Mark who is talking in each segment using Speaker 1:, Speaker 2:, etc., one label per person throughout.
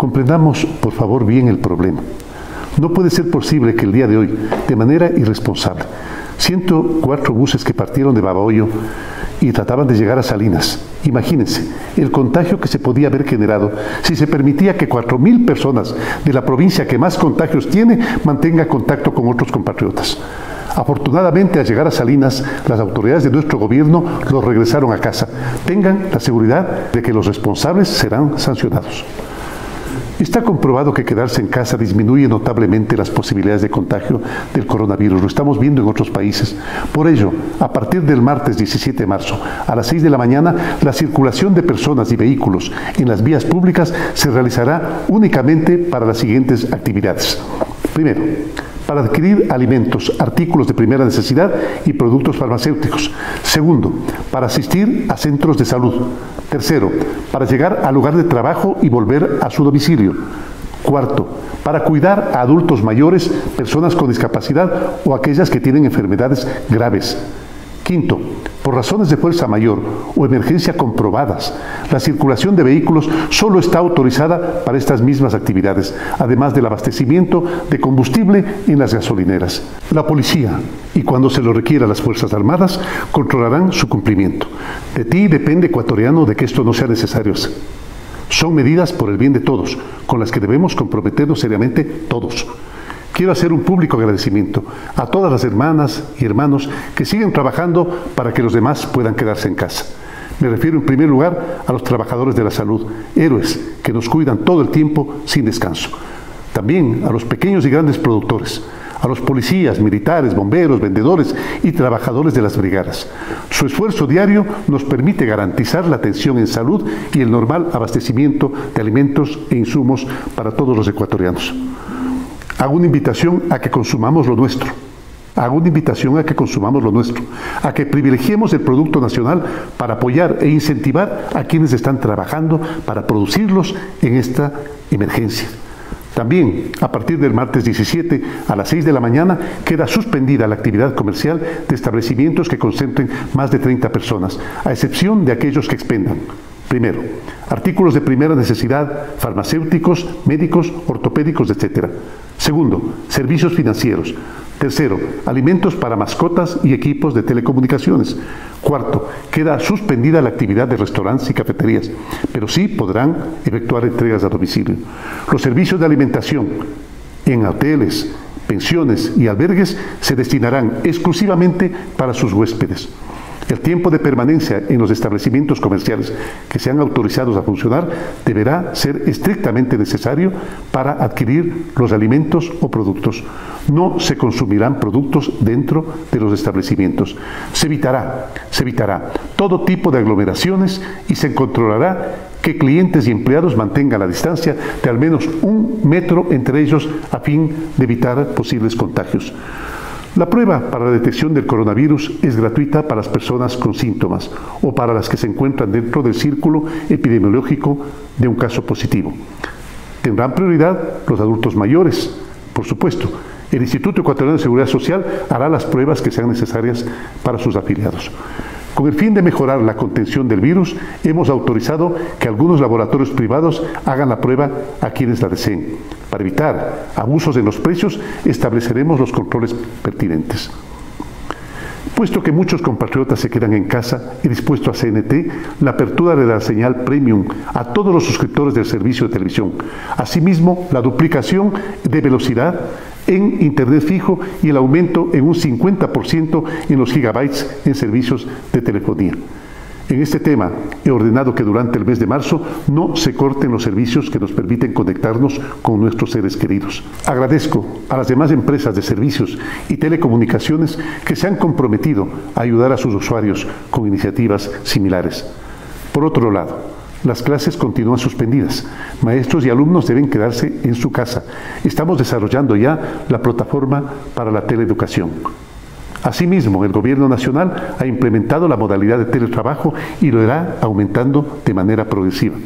Speaker 1: Comprendamos, por favor, bien el problema. No puede ser posible que el día de hoy, de manera irresponsable, 104 buses que partieron de Babahoyo y trataban de llegar a Salinas. Imagínense el contagio que se podía haber generado si se permitía que 4.000 personas de la provincia que más contagios tiene mantenga contacto con otros compatriotas. Afortunadamente, al llegar a Salinas, las autoridades de nuestro gobierno los regresaron a casa. Tengan la seguridad de que los responsables serán sancionados. Está comprobado que quedarse en casa disminuye notablemente las posibilidades de contagio del coronavirus. Lo estamos viendo en otros países. Por ello, a partir del martes 17 de marzo, a las 6 de la mañana, la circulación de personas y vehículos en las vías públicas se realizará únicamente para las siguientes actividades. Primero, para adquirir alimentos, artículos de primera necesidad y productos farmacéuticos. Segundo, para asistir a centros de salud. Tercero, para llegar al lugar de trabajo y volver a su domicilio. Cuarto, para cuidar a adultos mayores, personas con discapacidad o aquellas que tienen enfermedades graves. Quinto, por razones de fuerza mayor o emergencia comprobadas, la circulación de vehículos solo está autorizada para estas mismas actividades, además del abastecimiento de combustible en las gasolineras. La policía, y cuando se lo requiera las Fuerzas Armadas, controlarán su cumplimiento. De ti depende, ecuatoriano, de que esto no sea necesario. Son medidas por el bien de todos, con las que debemos comprometernos seriamente todos. Quiero hacer un público agradecimiento a todas las hermanas y hermanos que siguen trabajando para que los demás puedan quedarse en casa. Me refiero en primer lugar a los trabajadores de la salud, héroes que nos cuidan todo el tiempo sin descanso. También a los pequeños y grandes productores, a los policías, militares, bomberos, vendedores y trabajadores de las brigadas. Su esfuerzo diario nos permite garantizar la atención en salud y el normal abastecimiento de alimentos e insumos para todos los ecuatorianos. Hago una invitación a que consumamos lo nuestro. Hago una invitación a que consumamos lo nuestro, a que privilegiemos el producto nacional para apoyar e incentivar a quienes están trabajando para producirlos en esta emergencia. También, a partir del martes 17 a las 6 de la mañana, queda suspendida la actividad comercial de establecimientos que concentren más de 30 personas, a excepción de aquellos que expendan. Primero, artículos de primera necesidad, farmacéuticos, médicos, ortopédicos, etc. Segundo, servicios financieros. Tercero, alimentos para mascotas y equipos de telecomunicaciones. Cuarto, queda suspendida la actividad de restaurantes y cafeterías, pero sí podrán efectuar entregas a domicilio. Los servicios de alimentación en hoteles, pensiones y albergues se destinarán exclusivamente para sus huéspedes. El tiempo de permanencia en los establecimientos comerciales que sean autorizados a funcionar deberá ser estrictamente necesario para adquirir los alimentos o productos. No se consumirán productos dentro de los establecimientos. Se evitará todo tipo de aglomeraciones y se controlará que clientes y empleados mantengan la distancia de al menos 1 metro entre ellos a fin de evitar posibles contagios. La prueba para la detección del coronavirus es gratuita para las personas con síntomas o para las que se encuentran dentro del círculo epidemiológico de un caso positivo. Tendrán prioridad los adultos mayores, por supuesto. El Instituto Ecuatoriano de Seguridad Social hará las pruebas que sean necesarias para sus afiliados. Con el fin de mejorar la contención del virus, hemos autorizado que algunos laboratorios privados hagan la prueba a quienes la deseen. Para evitar abusos en los precios, estableceremos los controles pertinentes. Puesto que muchos compatriotas se quedan en casa y dispuesto a CNT, la apertura de la señal premium a todos los suscriptores del servicio de televisión. Asimismo, la duplicación de velocidad en internet fijo y el aumento en un 50% en los gigabytes en servicios de telefonía. En este tema, he ordenado que durante el mes de marzo no se corten los servicios que nos permiten conectarnos con nuestros seres queridos. Agradezco a las demás empresas de servicios y telecomunicaciones que se han comprometido a ayudar a sus usuarios con iniciativas similares. Por otro lado, las clases continúan suspendidas. Maestros y alumnos deben quedarse en su casa. Estamos desarrollando ya la plataforma para la teleeducación. Asimismo, el Gobierno Nacional ha implementado la modalidad de teletrabajo y lo irá aumentando de manera progresiva.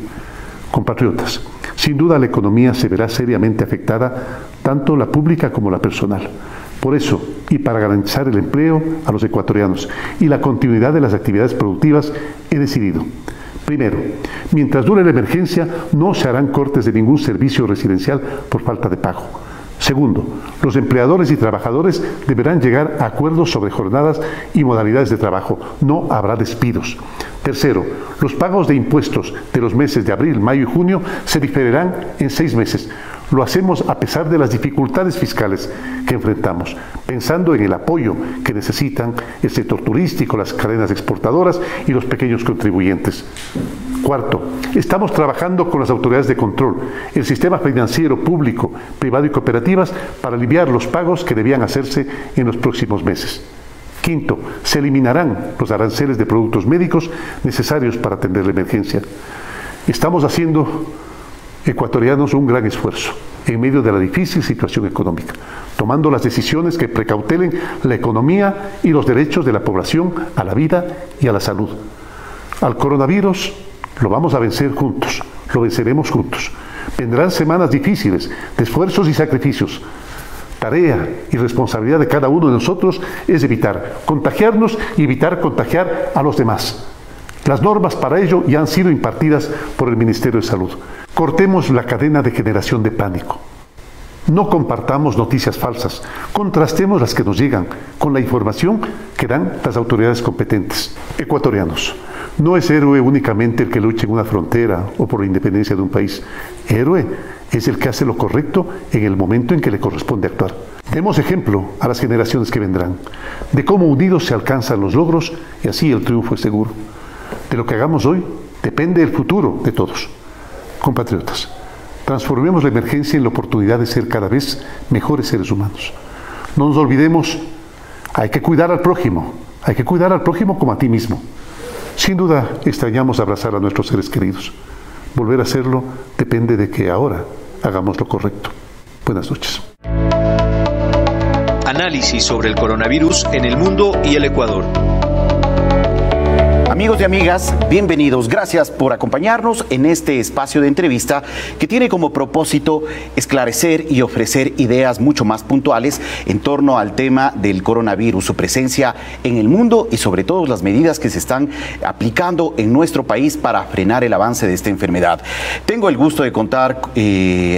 Speaker 1: Compatriotas, sin duda la economía se verá seriamente afectada, tanto la pública como la personal. Por eso, y para garantizar el empleo a los ecuatorianos y la continuidad de las actividades productivas, he decidido, Primero, mientras dure la emergencia, no se harán cortes de ningún servicio residencial por falta de pago. Segundo, los empleadores y trabajadores deberán llegar a acuerdos sobre jornadas y modalidades de trabajo. No habrá despidos. Tercero, los pagos de impuestos de los meses de abril, mayo y junio se diferirán en 6 meses. Lo hacemos a pesar de las dificultades fiscales que enfrentamos, pensando en el apoyo que necesitan el sector turístico, las cadenas exportadoras y los pequeños contribuyentes. Cuarto, estamos trabajando con las autoridades de control, el sistema financiero público, privado y cooperativas para aliviar los pagos que debían hacerse en los próximos meses. Quinto, se eliminarán los aranceles de productos médicos necesarios para atender la emergencia. Estamos haciendo, ecuatorianos, un gran esfuerzo en medio de la difícil situación económica, tomando las decisiones que precautelen la economía y los derechos de la población a la vida y a la salud. Al coronavirus lo vamos a vencer juntos, lo venceremos juntos. Vendrán semanas difíciles, de esfuerzos y sacrificios. Tarea y responsabilidad de cada uno de nosotros es evitar contagiarnos y evitar contagiar a los demás. Las normas para ello ya han sido impartidas por el Ministerio de Salud. Cortemos la cadena de generación de pánico. No compartamos noticias falsas, contrastemos las que nos llegan con la información que dan las autoridades competentes. Ecuatorianos, no es héroe únicamente el que lucha en una frontera o por la independencia de un país. Héroe es el que hace lo correcto en el momento en que le corresponde actuar. Demos ejemplo a las generaciones que vendrán, de cómo unidos se alcanzan los logros y así el triunfo es seguro. De lo que hagamos hoy depende el futuro de todos. Compatriotas, transformemos la emergencia en la oportunidad de ser cada vez mejores seres humanos. No nos olvidemos, hay que cuidar al prójimo como a ti mismo. Sin duda extrañamos abrazar a nuestros seres queridos. Volver a hacerlo depende de que ahora hagamos lo correcto. Buenas noches.
Speaker 2: Análisis sobre el coronavirus en el mundo y el Ecuador.
Speaker 3: Amigos y amigas, bienvenidos. Gracias por acompañarnos en este espacio de entrevista que tiene como propósito esclarecer y ofrecer ideas mucho más puntuales en torno al tema del coronavirus, su presencia en el mundo y sobre todo las medidas que se están aplicando en nuestro país para frenar el avance de esta enfermedad. Tengo el gusto de contar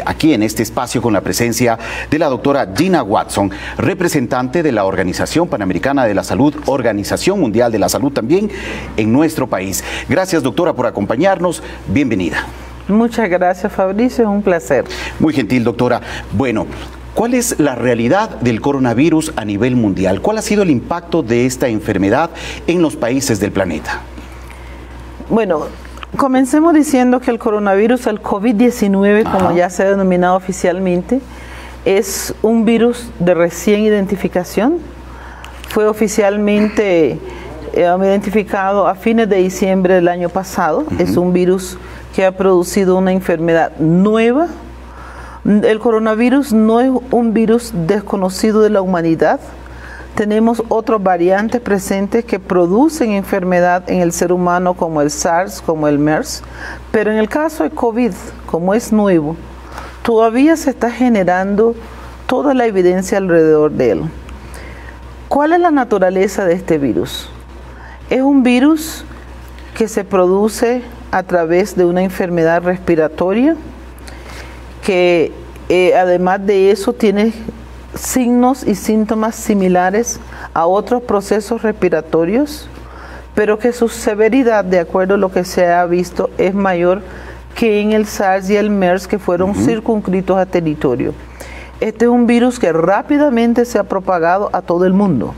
Speaker 3: aquí en este espacio con la presencia de la doctora Gina Watson, representante de la Organización Panamericana de la Salud, Organización Mundial de la Salud también, en nuestro país. Gracias, doctora, por acompañarnos. Bienvenida.
Speaker 4: Muchas gracias, Fabricio. Es un placer.
Speaker 3: Muy gentil, doctora. Bueno, ¿cuál es la realidad del coronavirus a nivel mundial? ¿Cuál ha sido el impacto de esta enfermedad en los países del planeta?
Speaker 4: Bueno, comencemos diciendo que el coronavirus, el COVID-19, como ya se ha denominado oficialmente, es un virus de recién identificación. Fue oficialmente identificado a fines de diciembre del año pasado. Es un virus que ha producido una enfermedad nueva. El coronavirus no es un virus desconocido de la humanidad. Tenemos otros variantes presentes que producen enfermedad en el ser humano, como el SARS, como el MERS, pero en el caso de COVID, como es nuevo, todavía se está generando toda la evidencia alrededor de él. ¿Cuál es la naturaleza de este virus? Es un virus que se produce a través de una enfermedad respiratoria que además de eso tiene signos y síntomas similares a otros procesos respiratorios, pero que su severidad, de acuerdo a lo que se ha visto, es mayor que en el SARS y el MERS, que fueron circunscritos a territorio. Este es un virus que rápidamente se ha propagado a todo el mundo.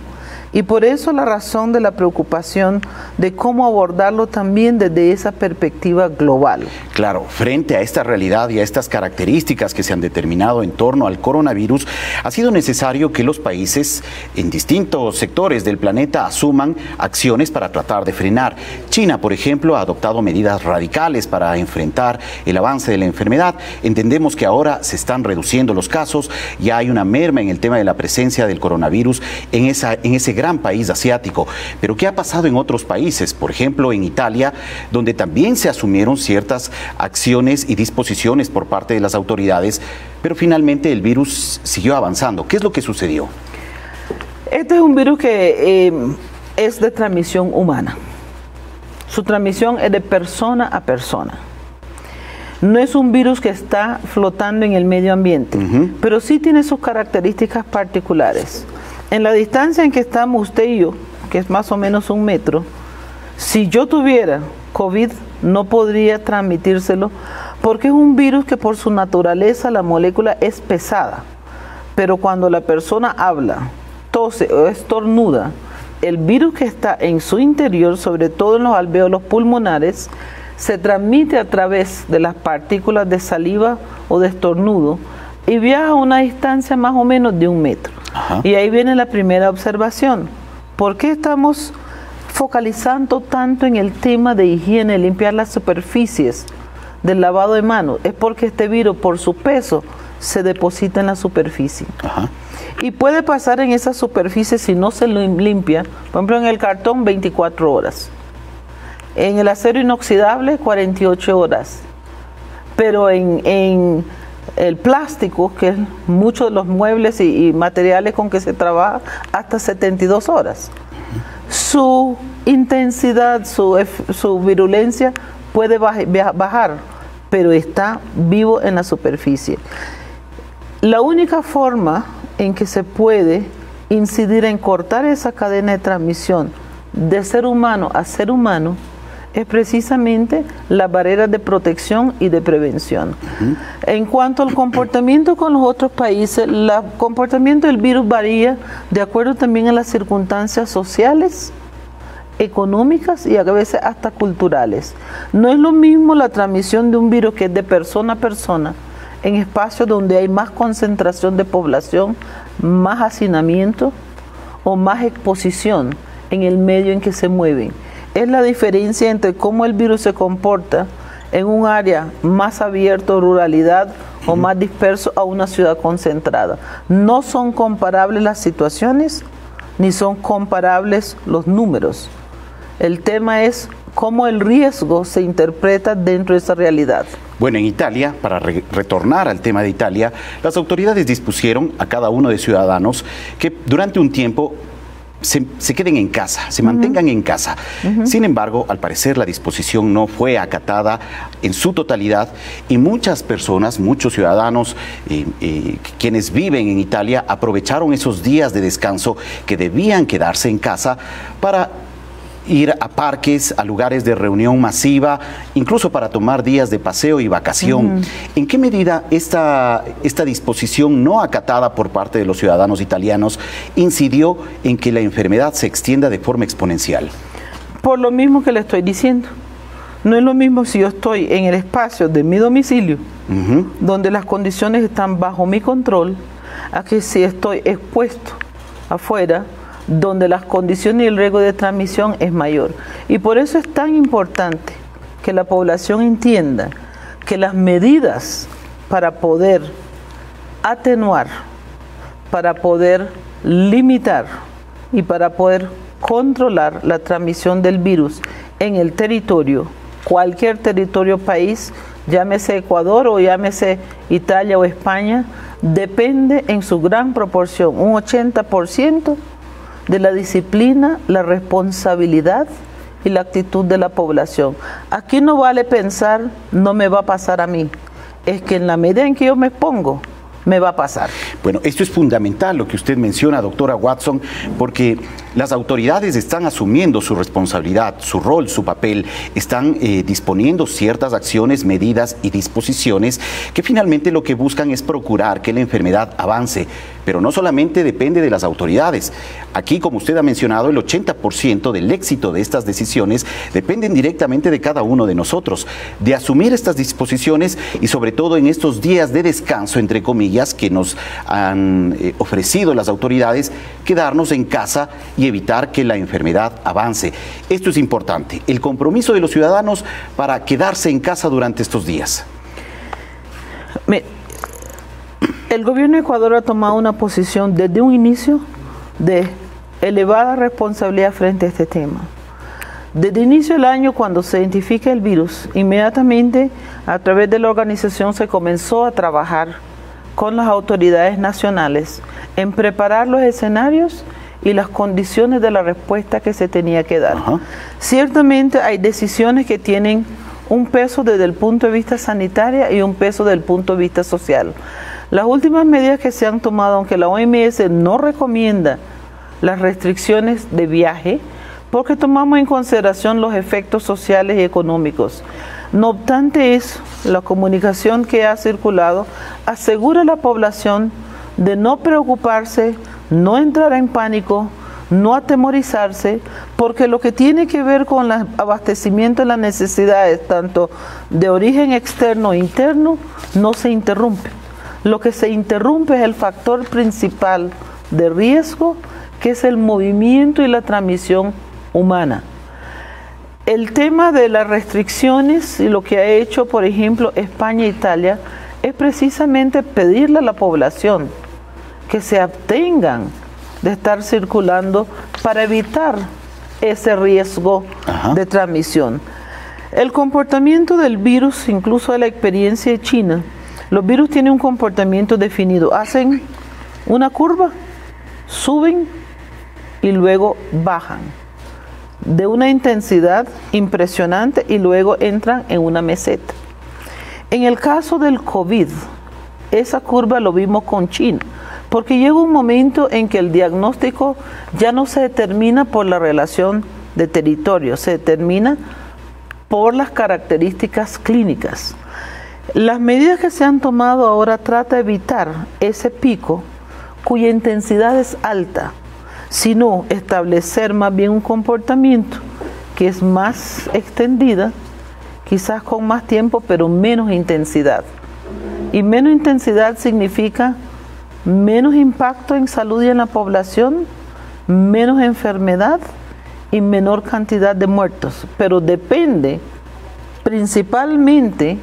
Speaker 4: Y por eso la razón de la preocupación de cómo abordarlo también desde esa perspectiva global.
Speaker 3: Claro, frente a esta realidad y a estas características que se han determinado en torno al coronavirus, ha sido necesario que los países en distintos sectores del planeta asuman acciones para tratar de frenar. China, por ejemplo, ha adoptado medidas radicales para enfrentar el avance de la enfermedad. Entendemos que ahora se están reduciendo los casos, ya hay una merma en el tema de la presencia del coronavirus en ese gran país asiático. Pero ¿qué ha pasado en otros países? Por ejemplo, en Italia, donde también se asumieron ciertas acciones y disposiciones por parte de las autoridades, pero finalmente el virus siguió avanzando. ¿Qué es lo que sucedió?
Speaker 4: Este es un virus que es de transmisión humana. Su transmisión es de persona a persona. No es un virus que está flotando en el medio ambiente, pero sí tiene sus características particulares. En la distancia en que estamos usted y yo, que es más o menos 1 metro, si yo tuviera COVID, no podría transmitírselo, porque es un virus que por su naturaleza la molécula es pesada. Pero cuando la persona habla, tose o estornuda, el virus que está en su interior, sobre todo en los alvéolos pulmonares, se transmite a través de las partículas de saliva o de estornudo y viaja a una distancia más o menos de 1 metro. Y ahí viene la primera observación. ¿Por qué estamos focalizando tanto en el tema de higiene, limpiar las superficies del lavado de manos? Es porque este virus, por su peso, se deposita en la superficie. Y puede pasar en esa superficie si no se lo limpia, por ejemplo en el cartón 24 horas. En el acero inoxidable, 48 horas. Pero en el plástico, que es muchos de los muebles y materiales con que se trabaja, hasta 72 horas. Su intensidad, su virulencia puede bajar, pero está vivo en la superficie. La única forma en que se puede incidir en cortar esa cadena de transmisión de ser humano a ser humano es precisamente las barreras de protección y de prevención. En cuanto al comportamiento con los otros países, el comportamiento del virus varía de acuerdo también a las circunstancias sociales, económicas y a veces hasta culturales. No es lo mismo la transmisión de un virus que es de persona a persona, en espacios donde hay más concentración de población, más hacinamiento o más exposición en el medio en que se mueven. Es la diferencia entre cómo el virus se comporta en un área más abierto, ruralidad, o más disperso a una ciudad concentrada. No son comparables las situaciones, ni son comparables los números. El tema es cómo el riesgo se interpreta dentro de esa realidad.
Speaker 3: Bueno, en Italia, para retornar al tema de Italia, las autoridades dispusieron a cada uno de ciudadanos que durante un tiempo se queden en casa, se mantengan en casa. Sin embargo, al parecer la disposición no fue acatada en su totalidad y muchas personas, muchos ciudadanos quienes viven en Italia aprovecharon esos días de descanso que debían quedarse en casa para ir a parques, a lugares de reunión masiva, incluso para tomar días de paseo y vacación. ¿En qué medida esta disposición no acatada por parte de los ciudadanos italianos incidió en que la enfermedad se extienda de forma exponencial?
Speaker 4: Por lo mismo que le estoy diciendo. No es lo mismo si yo estoy en el espacio de mi domicilio, donde las condiciones están bajo mi control, a que si estoy expuesto afuera, donde las condiciones y el riesgo de transmisión es mayor. Y por eso es tan importante que la población entienda que las medidas para poder atenuar, para poder limitar y para poder controlar la transmisión del virus en el territorio, cualquier territorio país, llámese Ecuador o llámese Italia o España, depende en su gran proporción, un 80%, de la disciplina, la responsabilidad y la actitud de la población. Aquí no vale pensar, no me va a pasar a mí. Es que en la medida en que yo me expongo, me va a pasar.
Speaker 3: Bueno, esto es fundamental lo que usted menciona, doctora Watson, porque las autoridades están asumiendo su responsabilidad, su rol, su papel, están disponiendo ciertas acciones, medidas y disposiciones que finalmente lo que buscan es procurar que la enfermedad avance, pero no solamente depende de las autoridades. Aquí, como usted ha mencionado, el 80% del éxito de estas decisiones dependen directamente de cada uno de nosotros, de asumir estas disposiciones y sobre todo en estos días de descanso, entre comillas, que nos han ofrecido las autoridades, quedarnos en casa y evitar que la enfermedad avance. Esto es importante, el compromiso de los ciudadanos para quedarse en casa durante estos días.
Speaker 4: El gobierno de Ecuador ha tomado una posición desde un inicio de elevada responsabilidad frente a este tema. Desde el inicio del año, cuando se identifica el virus, inmediatamente a través de la organización se comenzó a trabajar con las autoridades nacionales en preparar los escenarios y las condiciones de la respuesta que se tenía que dar. Ciertamente hay decisiones que tienen un peso desde el punto de vista sanitario y un peso desde el punto de vista social. Las últimas medidas que se han tomado, aunque la OMS no recomienda las restricciones de viaje, porque tomamos en consideración los efectos sociales y económicos. No obstante eso, la comunicación que ha circulado asegura a la población de no preocuparse, no entrar en pánico, no atemorizarse, porque lo que tiene que ver con el abastecimiento de las necesidades, tanto de origen externo e interno, no se interrumpe. Lo que se interrumpe es el factor principal de riesgo, que es el movimiento y la transmisión humana. El tema de las restricciones y lo que ha hecho, por ejemplo, España e Italia, es precisamente pedirle a la población que se abstengan de estar circulando para evitar ese riesgo de transmisión. El comportamiento del virus, incluso de la experiencia de China, los virus tienen un comportamiento definido. Hacen una curva, suben y luego bajan de una intensidad impresionante y luego entran en una meseta. En el caso del COVID, esa curva lo vimos con China, porque llega un momento en que el diagnóstico ya no se determina por la relación de territorio, se determina por las características clínicas. Las medidas que se han tomado ahora tratan de evitar ese pico cuya intensidad es alta, sino establecer más bien un comportamiento que es más extendida, quizás con más tiempo, pero menos intensidad. Y menos intensidad significa menos impacto en salud y en la población, menos enfermedad y menor cantidad de muertos. Pero depende principalmente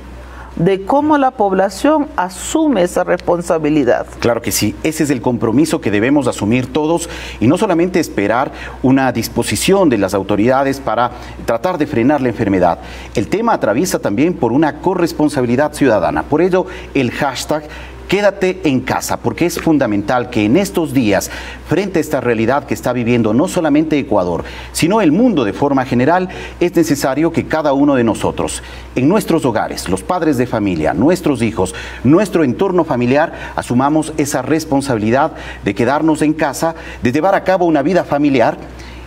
Speaker 4: de cómo la población asume esa responsabilidad.
Speaker 3: Claro que sí, ese es el compromiso que debemos asumir todos y no solamente esperar una disposición de las autoridades para tratar de frenar la enfermedad. El tema atraviesa también por una corresponsabilidad ciudadana. Por ello, el hashtag Quédate en casa, porque es fundamental que en estos días, frente a esta realidad que está viviendo no solamente Ecuador, sino el mundo de forma general, es necesario que cada uno de nosotros, en nuestros hogares, los padres de familia, nuestros hijos, nuestro entorno familiar, asumamos esa responsabilidad de quedarnos en casa, de llevar a cabo una vida familiar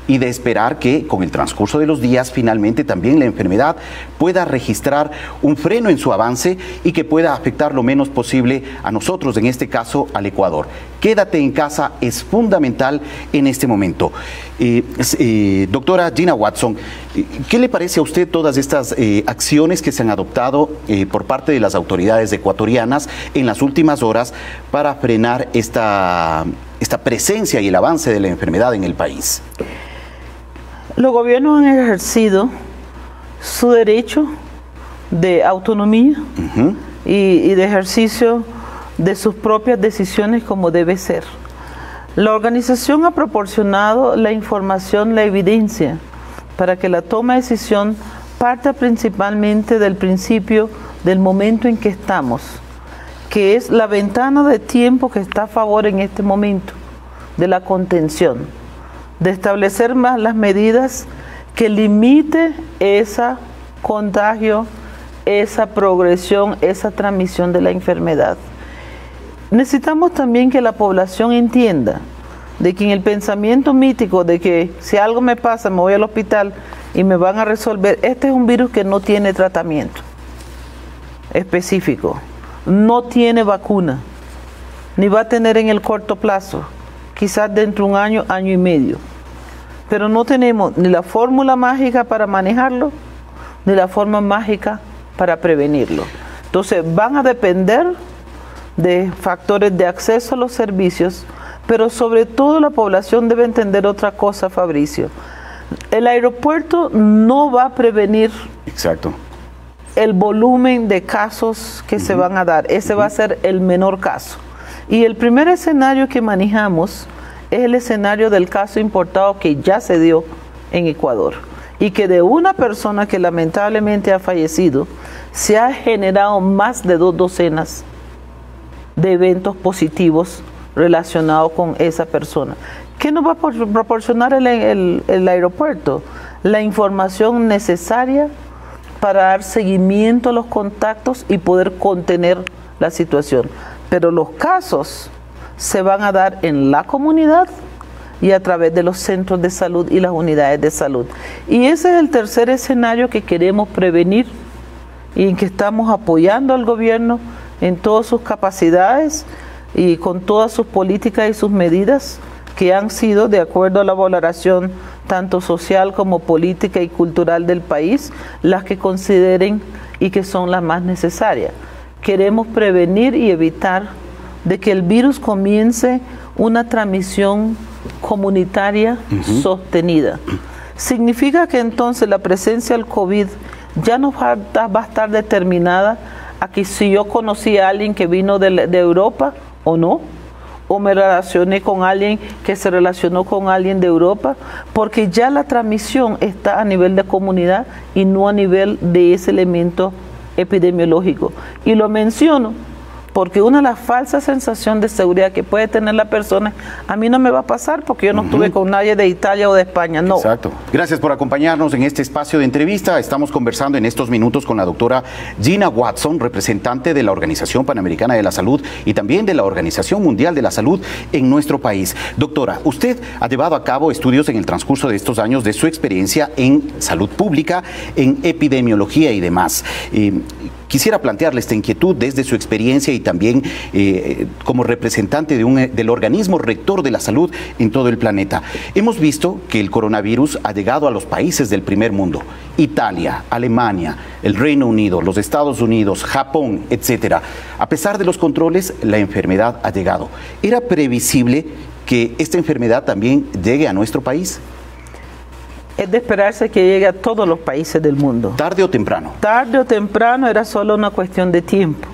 Speaker 3: y de esperar que con el transcurso de los días finalmente también la enfermedad pueda registrar un freno en su avance y que pueda afectar lo menos posible a nosotros, en este caso al Ecuador. Quédate en casa es fundamental en este momento. Doctora Gina Watson, ¿qué le parece a usted todas estas acciones que se han adoptado por parte de las autoridades ecuatorianas en las últimas horas para frenar esta presencia y el avance de la enfermedad en el país?
Speaker 4: Los gobiernos han ejercido su derecho de autonomía y de ejercicio de sus propias decisiones como debe ser. La organización ha proporcionado la información, la evidencia, para que la toma de decisión parta principalmente del principio del momento en que estamos, que es la ventana de tiempo que está a favor en este momento de la contención, de establecer más las medidas que limite ese contagio, esa progresión, esa transmisión de la enfermedad. Necesitamos también que la población entienda de que en el pensamiento mítico de que si algo me pasa me voy al hospital y me van a resolver, este es un virus que no tiene tratamiento específico, no tiene vacuna, ni va a tener en el corto plazo, quizás dentro de un año, año y medio. Pero no tenemos ni la fórmula mágica para manejarlo, ni la forma mágica para prevenirlo. Entonces van a depender de factores de acceso a los servicios, pero sobre todo la población debe entender otra cosa, Fabricio. El aeropuerto no va a prevenir el volumen de casos que se van a dar. Ese va a ser el menor caso. Y el primer escenario que manejamos es el escenario del caso importado que ya se dio en Ecuador y que de una persona que lamentablemente ha fallecido se ha generado más de 2 docenas de eventos positivos relacionados con esa persona, ¿Qué nos va a proporcionar el aeropuerto? La información necesaria para dar seguimiento a los contactos y poder contener la situación. Pero los casos se van a dar en la comunidad y a través de los centros de salud y las unidades de salud. Y ese es el tercer escenario que queremos prevenir y en que estamos apoyando al gobierno en todas sus capacidades y con todas sus políticas y sus medidas que han sido de acuerdo a la valoración tanto social como política y cultural del país, las que consideren y que son las más necesarias. Queremos prevenir y evitar de que el virus comience una transmisión comunitaria sostenida. Significa que entonces la presencia del COVID ya no va a estar determinada a que si yo conocí a alguien que vino de Europa o no, o me relacioné con alguien que se relacionó con alguien de Europa, porque ya la transmisión está a nivel de comunidad y no a nivel de ese elemento epidemiológico. Y lo menciono porque una de las falsas sensaciones de seguridad que puede tener la persona, a mí no me va a pasar porque yo no estuve con nadie de Italia o de España, no.
Speaker 3: Exacto. Gracias por acompañarnos en este espacio de entrevista. Estamos conversando en estos minutos con la doctora Gina Watson, representante de la Organización Panamericana de la Salud y también de la Organización Mundial de la Salud en nuestro país. Doctora, usted ha llevado a cabo estudios en el transcurso de estos años de su experiencia en salud pública, en epidemiología y demás. Quisiera plantearle esta inquietud desde su experiencia y también como representante del organismo rector de la salud en todo el planeta. Hemos visto que el coronavirus ha llegado a los países del primer mundo, Italia, Alemania, el Reino Unido, los Estados Unidos, Japón, etc. A pesar de los controles, la enfermedad ha llegado. ¿Era previsible que esta enfermedad también llegue a nuestro país?
Speaker 4: Es de esperarse que llegue a todos los países del mundo.
Speaker 3: ¿Tarde o temprano?
Speaker 4: Tarde o temprano, era solo una cuestión de tiempo.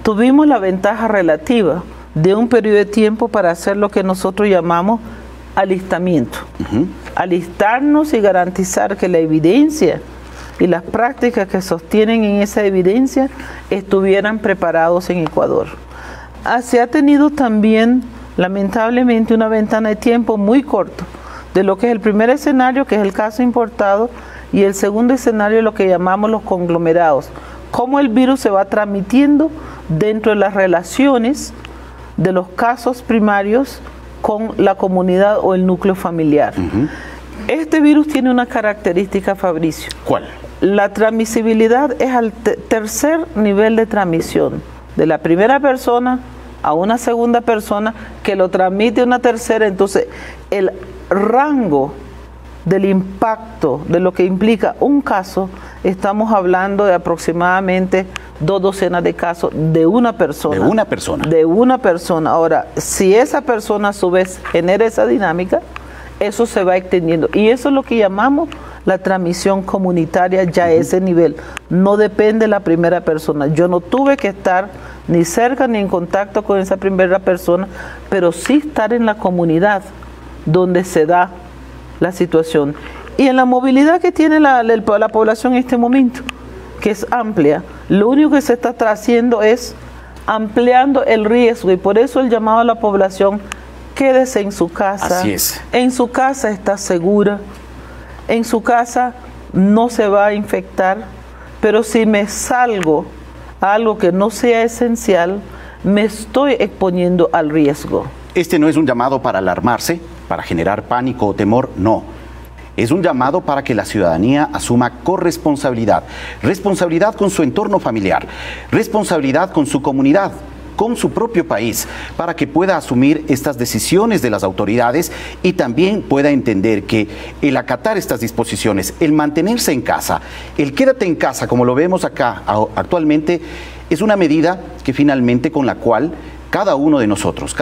Speaker 4: Tuvimos la ventaja relativa de un periodo de tiempo para hacer lo que nosotros llamamos alistamiento. Alistarnos y garantizar que la evidencia y las prácticas que sostienen en esa evidencia estuvieran preparados en Ecuador. Se ha tenido también, lamentablemente, una ventana de tiempo muy corta de lo que es el primer escenario, que es el caso importado, y el segundo escenario, lo que llamamos los conglomerados. Cómo el virus se va transmitiendo dentro de las relaciones de los casos primarios con la comunidad o el núcleo familiar. Este virus tiene una característica, Fabricio.
Speaker 3: ¿Cuál?
Speaker 4: La transmisibilidad es al tercer nivel de transmisión, de la primera persona a una segunda persona que lo transmite a una tercera. Entonces, el rango del impacto de lo que implica un caso, estamos hablando de aproximadamente 2 docenas de casos de una persona.
Speaker 3: De una persona.
Speaker 4: De una persona. Ahora, si esa persona a su vez genera esa dinámica, eso se va extendiendo. Y eso es lo que llamamos la transmisión comunitaria ya a ese nivel. No depende de la primera persona. Yo no tuve que estar ni cerca ni en contacto con esa primera persona, pero sí estar en la comunidad donde se da la situación. Y en la movilidad que tiene la población en este momento, que es amplia, lo único que se está haciendo es ampliando el riesgo, y por eso el llamado a la población: quédese en su casa.
Speaker 3: Así es.
Speaker 4: En su casa está segura, en su casa no se va a infectar, pero si me salgo a algo que no sea esencial, me estoy exponiendo al riesgo.
Speaker 3: Este no es un llamado para alarmarse, para generar pánico o temor, no. Es un llamado para que la ciudadanía asuma corresponsabilidad, responsabilidad con su entorno familiar, responsabilidad con su comunidad, con su propio país, para que pueda asumir estas decisiones de las autoridades y también pueda entender que el acatar estas disposiciones, el mantenerse en casa, el quédate en casa, como lo vemos acá actualmente, es una medida que finalmente con la cual cada uno de nosotros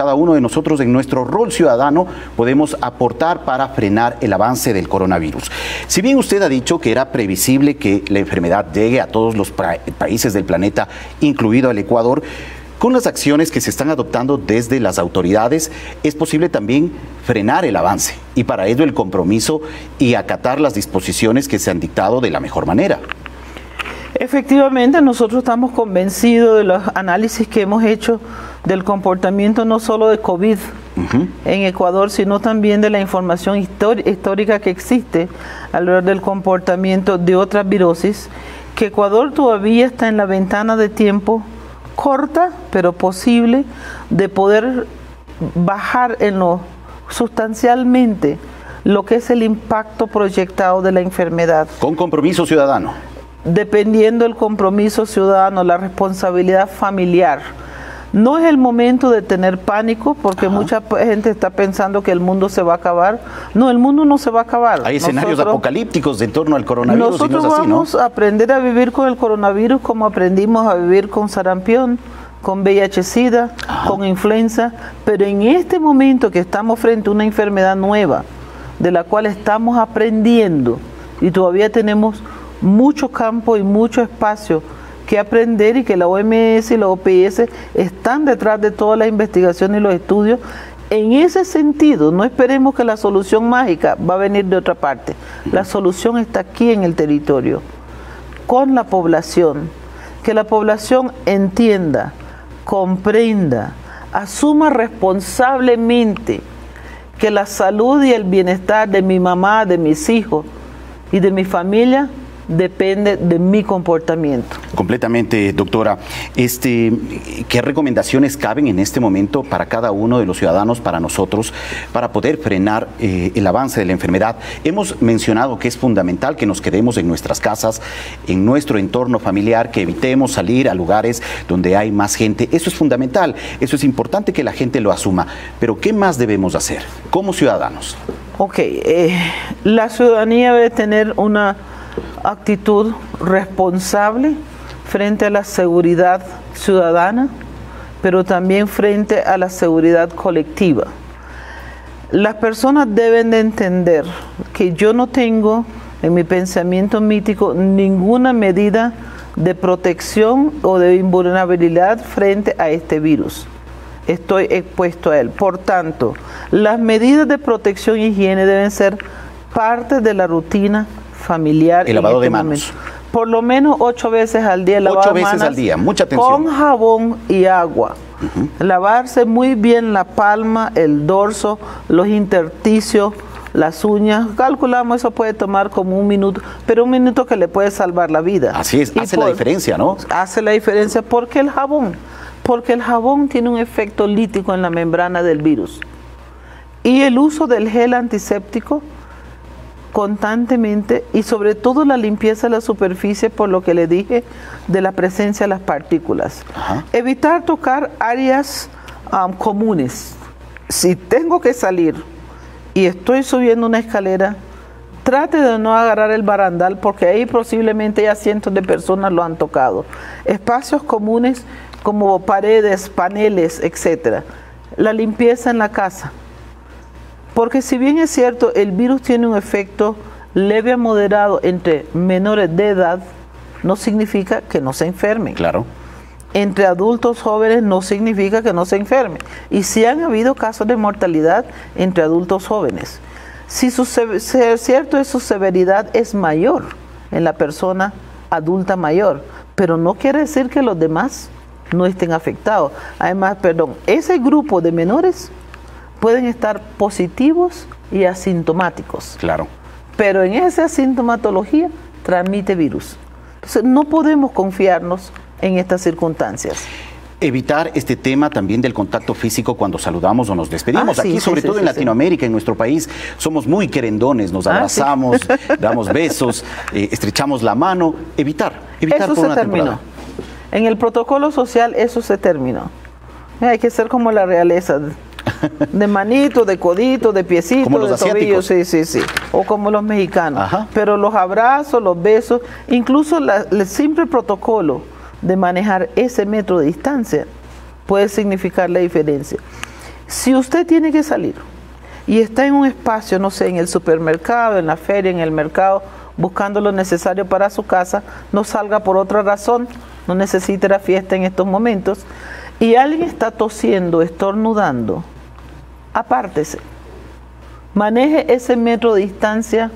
Speaker 3: en nuestro rol ciudadano podemos aportar para frenar el avance del coronavirus. Si bien usted ha dicho que era previsible que la enfermedad llegue a todos los países del planeta, incluido el Ecuador, con las acciones que se están adoptando desde las autoridades, es posible también frenar el avance, y para ello el compromiso y acatar las disposiciones que se han dictado de la mejor manera.
Speaker 4: Efectivamente, nosotros estamos convencidos de los análisis que hemos hecho del comportamiento no solo de COVID en Ecuador, sino también de la información histórica que existe alrededor del comportamiento de otras virosis, que Ecuador todavía está en la ventana de tiempo corta, pero posible, de poder bajar sustancialmente lo que es el impacto proyectado de la enfermedad.
Speaker 3: Con compromiso ciudadano.
Speaker 4: Dependiendo del compromiso ciudadano, la responsabilidad familiar. No es el momento de tener pánico, porque mucha gente está pensando que el mundo se va a acabar. No, el mundo no se va a acabar.
Speaker 3: Hay escenarios apocalípticos en torno al coronavirus.
Speaker 4: Nosotros
Speaker 3: y no es así,
Speaker 4: vamos a aprender a vivir con el coronavirus como aprendimos a vivir con sarampión, con VIH-Sida, con influenza, pero en este momento que estamos frente a una enfermedad nueva, de la cual estamos aprendiendo, y todavía tenemos mucho campo y mucho espacio que aprender, y que la OMS y la OPS están detrás de todas las investigaciones y los estudios. En ese sentido, no esperemos que la solución mágica va a venir de otra parte. La solución está aquí en el territorio, con la población. Que la población entienda, comprenda, asuma responsablemente que la salud y el bienestar de mi mamá, de mis hijos y de mi familia depende de mi comportamiento.
Speaker 3: Completamente, doctora. ¿Qué recomendaciones caben en este momento para cada uno de los ciudadanos, para nosotros, para poder frenar el avance de la enfermedad? Hemos mencionado que es fundamental que nos quedemos en nuestras casas, en nuestro entorno familiar, que evitemos salir a lugares donde hay más gente. Eso es fundamental, eso es importante que la gente lo asuma. Pero ¿qué más debemos hacer como ciudadanos? La ciudadanía debe tener una actitud responsable frente a la seguridad ciudadana, pero también frente a la seguridad colectiva. Las personas deben de entender que yo no tengo en mi pensamiento mítico ninguna medida de protección o de invulnerabilidad frente a este virus. Estoy expuesto a él. Por tanto, las medidas de protección e higiene deben ser parte de la rutina familiar. El lavado de manos.
Speaker 4: Por lo menos 8 veces al día.
Speaker 3: 8 veces al día, mucha atención.
Speaker 4: Con jabón y agua. Lavarse muy bien la palma, el dorso, los intersticios, las uñas. Calculamos, eso puede tomar como 1 minuto, pero 1 minuto que le puede salvar la vida.
Speaker 3: Así es, hace la diferencia, ¿no?
Speaker 4: Hace la diferencia. Porque el jabón tiene un efecto lítico en la membrana del virus. Y el uso del gel antiséptico constantemente, y sobre todo la limpieza de la superficie, por lo que le dije de la presencia de las partículas. Evitar tocar áreas comunes. Si tengo que salir y estoy subiendo una escalera, trate de no agarrar el barandal, porque ahí posiblemente ya cientos de personas lo han tocado. Espacios comunes como paredes, paneles, etc. La limpieza en la casa. Porque si bien es cierto, el virus tiene un efecto leve a moderado entre menores de edad, no significa que no se enfermen.
Speaker 3: Claro.
Speaker 4: Entre adultos jóvenes no significa que no se enfermen. Y sí han habido casos de mortalidad entre adultos jóvenes. Si es cierto, su severidad es mayor en la persona adulta mayor, pero no quiere decir que los demás no estén afectados. Además, ese grupo de menores pueden estar positivos y asintomáticos.
Speaker 3: Claro.
Speaker 4: Pero en esa asintomatología transmite virus. Entonces no podemos confiarnos en estas circunstancias.
Speaker 3: Evitar este tema también del contacto físico cuando saludamos o nos despedimos. Aquí, sobre todo en Latinoamérica, en nuestro país, somos muy querendones, nos abrazamos, damos besos, estrechamos la mano. Evitar
Speaker 4: eso
Speaker 3: por una
Speaker 4: se terminó.
Speaker 3: temporada.
Speaker 4: En el protocolo social eso se terminó. Hay que ser como la realeza, de manito, de codito, de piecito,
Speaker 3: como los
Speaker 4: de tobillo,
Speaker 3: asiáticos.
Speaker 4: sí, o como los mexicanos. Pero los abrazos, los besos, incluso el simple protocolo de manejar ese metro de distancia puede significar la diferencia. Si usted tiene que salir y está en un espacio, no sé, en el supermercado, en la feria, en el mercado, buscando lo necesario para su casa, no salga por otra razón, no necesite la fiesta en estos momentos, y alguien está tosiendo, estornudando, apártese. Maneje ese metro de distancia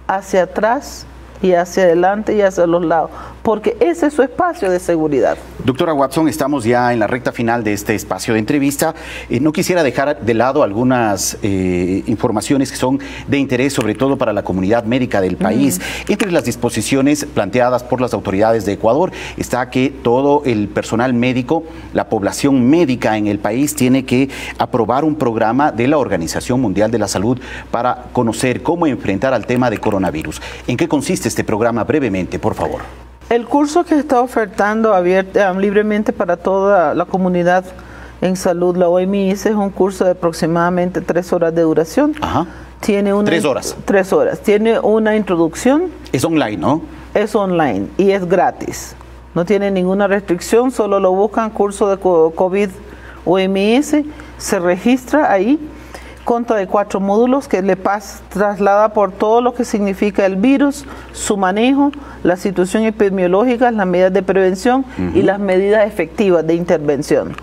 Speaker 4: hacia atrás y hacia adelante y hacia los lados. porque ese es su espacio de seguridad.
Speaker 3: Doctora Watson, estamos ya en la recta final de este espacio de entrevista. No quisiera dejar de lado algunas informaciones que son de interés, sobre todo para la comunidad médica del país. Entre las disposiciones planteadas por las autoridades de Ecuador está que todo el personal médico, la población médica en el país, tiene que aprobar un programa de la Organización Mundial de la Salud para conocer cómo enfrentar al tema de coronavirus. ¿En qué consiste este programa brevemente, por favor?
Speaker 4: El curso que está ofertando libremente para toda la comunidad en salud, la OMS, es un curso de aproximadamente 3 horas de duración.
Speaker 3: Ajá.
Speaker 4: Tiene
Speaker 3: 3 horas.
Speaker 4: 3 horas. Tiene una introducción.
Speaker 3: Es online, ¿no?
Speaker 4: Es online y es gratis. No tiene ninguna restricción, solo lo buscan curso de COVID OMS, se registra ahí. Consta de 4 módulos que le traslada por todo lo que significa el virus, su manejo, la situación epidemiológica, las medidas de prevención y las medidas efectivas de intervención.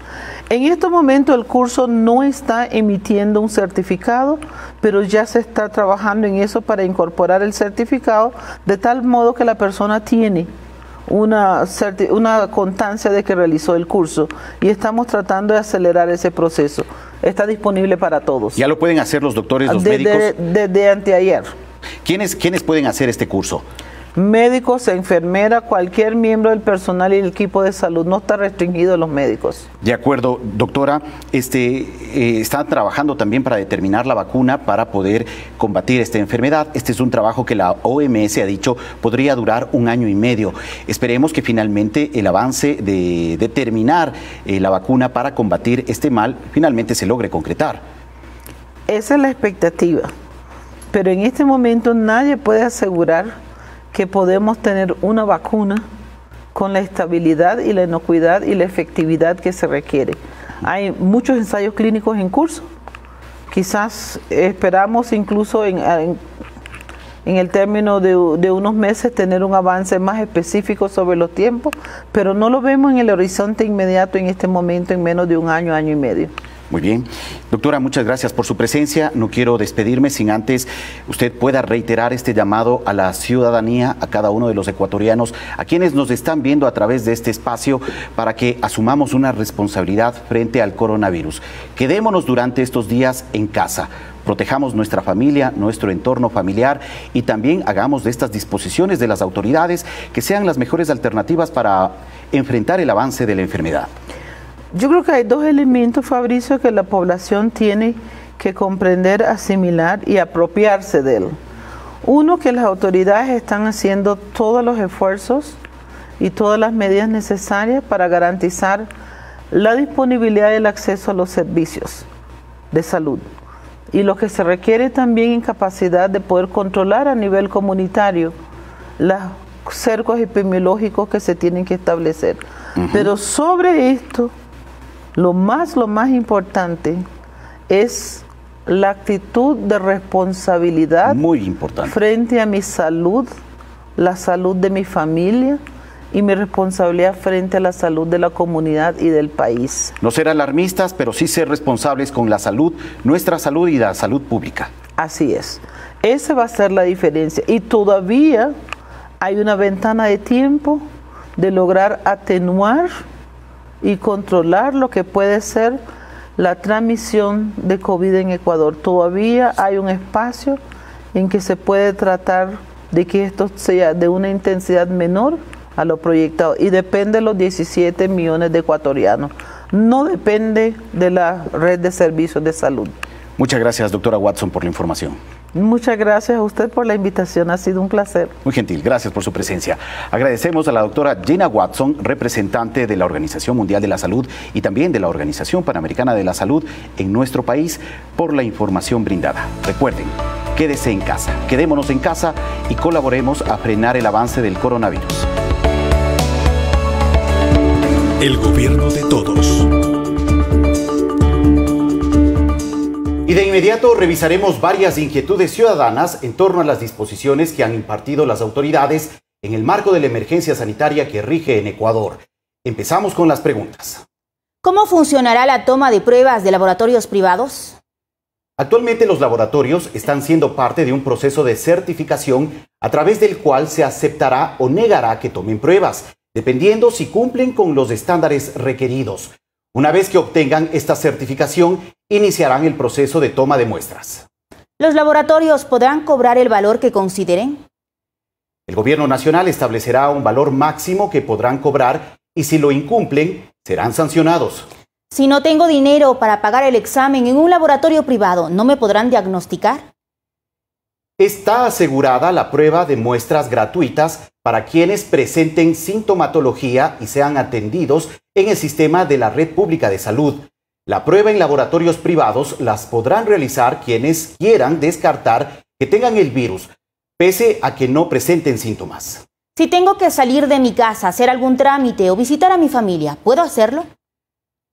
Speaker 4: En este momento el curso no está emitiendo un certificado, pero ya se está trabajando en eso para incorporar el certificado de tal modo que la persona tiene una constancia de que realizó el curso y estamos tratando de acelerar ese proceso. Está disponible para todos.
Speaker 3: ¿Ya lo pueden hacer los doctores, los médicos?
Speaker 4: Desde anteayer.
Speaker 3: ¿Quiénes pueden hacer este curso?
Speaker 4: Médicos, enfermeras, cualquier miembro del personal y el equipo de salud. No está restringido a los médicos.
Speaker 3: De acuerdo, doctora. Están trabajando también para determinar la vacuna para poder combatir esta enfermedad. Este es un trabajo que la OMS ha dicho podría durar 1 año y medio. Esperemos que finalmente el avance de determinar la vacuna para combatir este mal finalmente se logre concretar.
Speaker 4: Esa es la expectativa. Pero en este momento nadie puede asegurar que podemos tener una vacuna con la estabilidad y la inocuidad y la efectividad que se requiere. Hay muchos ensayos clínicos en curso. Quizás esperamos incluso en el término de unos meses tener un avance más específico sobre los tiempos, pero no lo vemos en el horizonte inmediato en este momento, en menos de 1 año, 1 año y medio.
Speaker 3: Muy bien. Doctora, muchas gracias por su presencia. No quiero despedirme sin antes usted pueda reiterar este llamado a la ciudadanía, a cada uno de los ecuatorianos, a quienes nos están viendo a través de este espacio, para que asumamos una responsabilidad frente al coronavirus. Quedémonos durante estos días en casa. Protejamos nuestra familia, nuestro entorno familiar y también hagamos de estas disposiciones de las autoridades que sean las mejores alternativas para enfrentar el avance de la enfermedad.
Speaker 4: Yo creo que hay 2 elementos, Fabricio, que la población tiene que comprender, asimilar y apropiarse de él. Uno, que las autoridades están haciendo todos los esfuerzos y todas las medidas necesarias para garantizar la disponibilidad y el acceso a los servicios de salud. Y lo que se requiere también en capacidad de poder controlar a nivel comunitario los cercos epidemiológicos que se tienen que establecer. Pero sobre esto, lo más importante es la actitud de responsabilidad
Speaker 3: muy importante
Speaker 4: frente a mi salud, la salud de mi familia y mi responsabilidad frente a la salud de la comunidad y del país.
Speaker 3: No ser alarmistas, pero sí ser responsables con la salud, nuestra salud y la salud pública.
Speaker 4: Así es. Esa va a ser la diferencia. Y todavía hay una ventana de tiempo de lograr atenuar y controlar lo que puede ser la transmisión de COVID en Ecuador. Todavía hay un espacio en que se puede tratar de que esto sea de una intensidad menor a lo proyectado y depende de los 17 millones de ecuatorianos. No depende de la red de servicios de salud.
Speaker 3: Muchas gracias, doctora Watson, por la información.
Speaker 4: Muchas gracias a usted por la invitación, ha sido un placer.
Speaker 3: Muy gentil, gracias por su presencia. Agradecemos a la doctora Gina Watson, representante de la Organización Mundial de la Salud y también de la Organización Panamericana de la Salud en nuestro país, por la información brindada. Recuerden, quédese en casa, quedémonos en casa y colaboremos a frenar el avance del coronavirus.
Speaker 5: El gobierno de todos.
Speaker 3: Y de inmediato revisaremos varias inquietudes ciudadanas en torno a las disposiciones que han impartido las autoridades en el marco de la emergencia sanitaria que rige en Ecuador. Empezamos con las preguntas.
Speaker 6: ¿Cómo funcionará la toma de pruebas de laboratorios privados?
Speaker 3: Actualmente los laboratorios están siendo parte de un proceso de certificación a través del cual se aceptará o negará que tomen pruebas, dependiendo si cumplen con los estándares requeridos. Una vez que obtengan esta certificación, iniciarán el proceso de toma de muestras.
Speaker 6: ¿Los laboratorios podrán cobrar el valor que consideren?
Speaker 3: El gobierno nacional establecerá un valor máximo que podrán cobrar y si lo incumplen, serán sancionados.
Speaker 6: Si no tengo dinero para pagar el examen en un laboratorio privado, ¿no me podrán diagnosticar?
Speaker 3: Está asegurada la prueba de muestras gratuitas para quienes presenten sintomatología y sean atendidos en el sistema de la Red Pública de Salud. La prueba en laboratorios privados las podrán realizar quienes quieran descartar que tengan el virus, pese a que no presenten síntomas.
Speaker 6: Si tengo que salir de mi casa, hacer algún trámite o visitar a mi familia, ¿puedo hacerlo?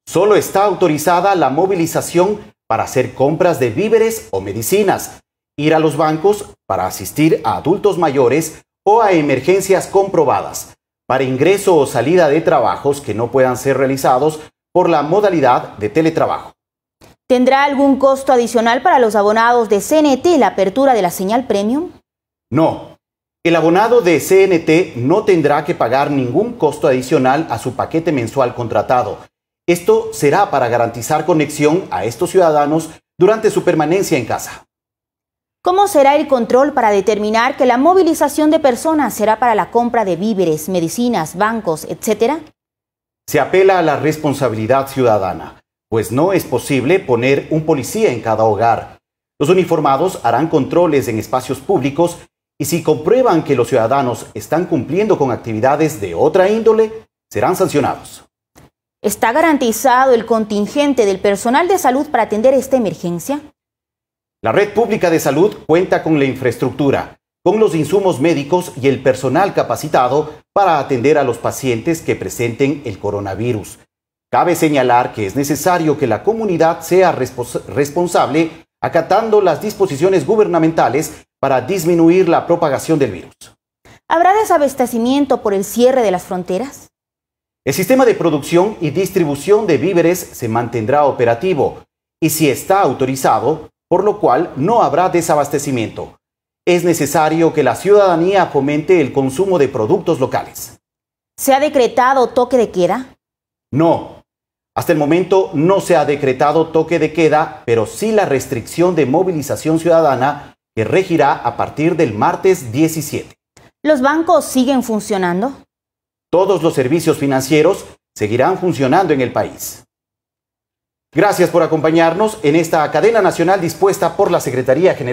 Speaker 3: Solo está autorizada la movilización para hacer compras de víveres o medicinas, ir a los bancos para asistir a adultos mayores o a emergencias comprobadas, para ingreso o salida de trabajos que no puedan ser realizados por la modalidad de teletrabajo.
Speaker 6: ¿Tendrá algún costo adicional para los abonados de CNT la apertura de la señal premium?
Speaker 3: No. El abonado de CNT no tendrá que pagar ningún costo adicional a su paquete mensual contratado. Esto será para garantizar conexión a estos ciudadanos durante su permanencia en casa.
Speaker 6: ¿Cómo será el control para determinar que la movilización de personas será para la compra de víveres, medicinas, bancos, etcétera?
Speaker 3: Se apela a la responsabilidad ciudadana, pues no es posible poner un policía en cada hogar. Los uniformados harán controles en espacios públicos y si comprueban que los ciudadanos están cumpliendo con actividades de otra índole, serán sancionados.
Speaker 6: ¿Está garantizado el contingente del personal de salud para atender esta emergencia?
Speaker 3: La Red Pública de Salud cuenta con la infraestructura, con los insumos médicos y el personal capacitado para atender a los pacientes que presenten el coronavirus. Cabe señalar que es necesario que la comunidad sea responsable acatando las disposiciones gubernamentales para disminuir la propagación del virus.
Speaker 6: ¿Habrá desabastecimiento por el cierre de las fronteras?
Speaker 3: El sistema de producción y distribución de víveres se mantendrá operativo y si está autorizado, por lo cual no habrá desabastecimiento. Es necesario que la ciudadanía fomente el consumo de productos locales.
Speaker 6: ¿Se ha decretado toque de queda?
Speaker 3: No. Hasta el momento no se ha decretado toque de queda, pero sí la restricción de movilización ciudadana que regirá a partir del martes 17.
Speaker 6: ¿Los bancos siguen funcionando?
Speaker 3: Todos los servicios financieros seguirán funcionando en el país. Gracias por acompañarnos en esta cadena nacional dispuesta por la Secretaría General